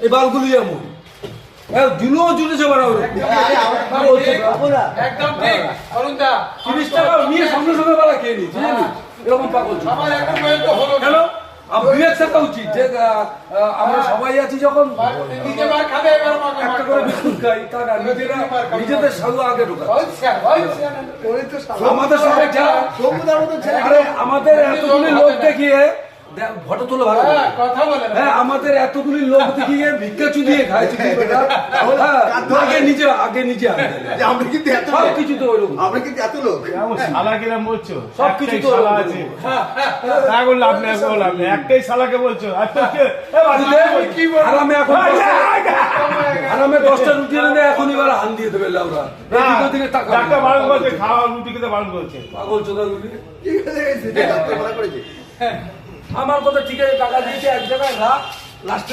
এই বালগুলি এমন জুলেছে একদম ঠিক অরুণ দা 30 টাকা নিয়ে সঙ্গে সঙ্গে বেলা খেয়ে নিচ্ছি এরকম পাগল আমার এখন পর্যন্ত হলো না। কেন বিবেক থাকা উচিত যে আমরা সবাই আছি যখন নিজে মার খাবে এবার একটা করে বিস্কুট খাই তা না নিজেদের সাধু আগে ঢোকায় আমাদের সবাই আরে আমাদের এতগুলি লোক দেখিয়ে ফটো তুলে ভালো কথা বলে না। হ্যাঁ আমাদের এতগুলি লোক দেখিয়ে ভিক্ষা চুদিয়ে খায় আগে নিজে আমরা কিন্তু এত সব কিছু তো ওইরকম আমরা কিন্তু এত লোক শালা কিনা বলছো সব কিছু তো শালা আছে না বললে আপনি বললাম একটাই শালাকে বলছো আর তো কে কি আরামে এখন আরামে 10টা রুটি এনে এখন এবার হান দিয়ে দেবে লাউরা দিকে টাকা ডাক্তার বারণ করেছে খাওয়া রুটি খেতে বারণ করেছে পাগল চোদাগুলি ঠিক আছে ডাক্তার মানা করেছে আমার কথা ঠিক আছে টাকা দিয়েছে এক জায়গায় লাস্টে